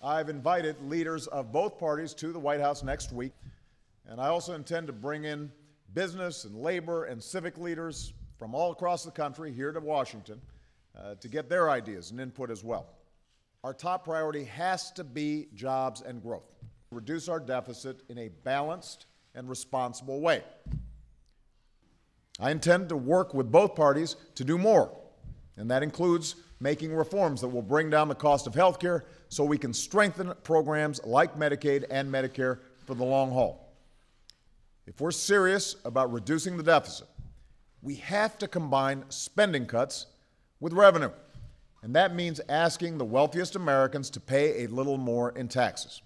I've invited leaders of both parties to the White House next week, and I also intend to bring in business and labor and civic leaders from all across the country here to Washington to get their ideas and input as well. Our top priority has to be jobs and growth. Reduce our deficit in a balanced and responsible way. I intend to work with both parties to do more, and that includes making reforms that will bring down the cost of health care so we can strengthen programs like Medicaid and Medicare for the long haul. If we're serious about reducing the deficit, we have to combine spending cuts with revenue, and that means asking the wealthiest Americans to pay a little more in taxes.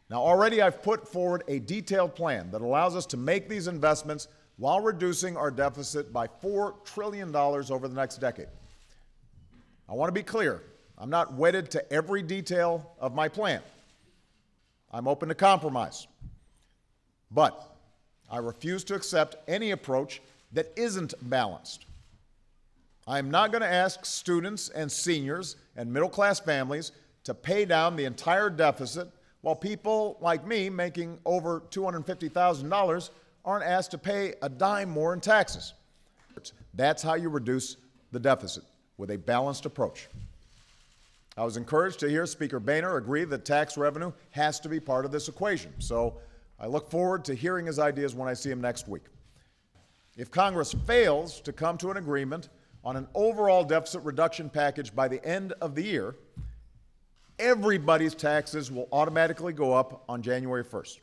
Now, already I've put forward a detailed plan that allows us to make these investments while reducing our deficit by $4 trillion over the next decade. I want to be clear, I'm not wedded to every detail of my plan. I'm open to compromise. But I refuse to accept any approach that isn't balanced. I'm not going to ask students and seniors and middle-class families to pay down the entire deficit while people like me making over $250,000 aren't asked to pay a dime more in taxes. That's how you reduce the deficit, with a balanced approach. I was encouraged to hear Speaker Boehner agree that tax revenue has to be part of this equation, so I look forward to hearing his ideas when I see him next week. If Congress fails to come to an agreement on an overall deficit reduction package by the end of the year, everybody's taxes will automatically go up on January 1st.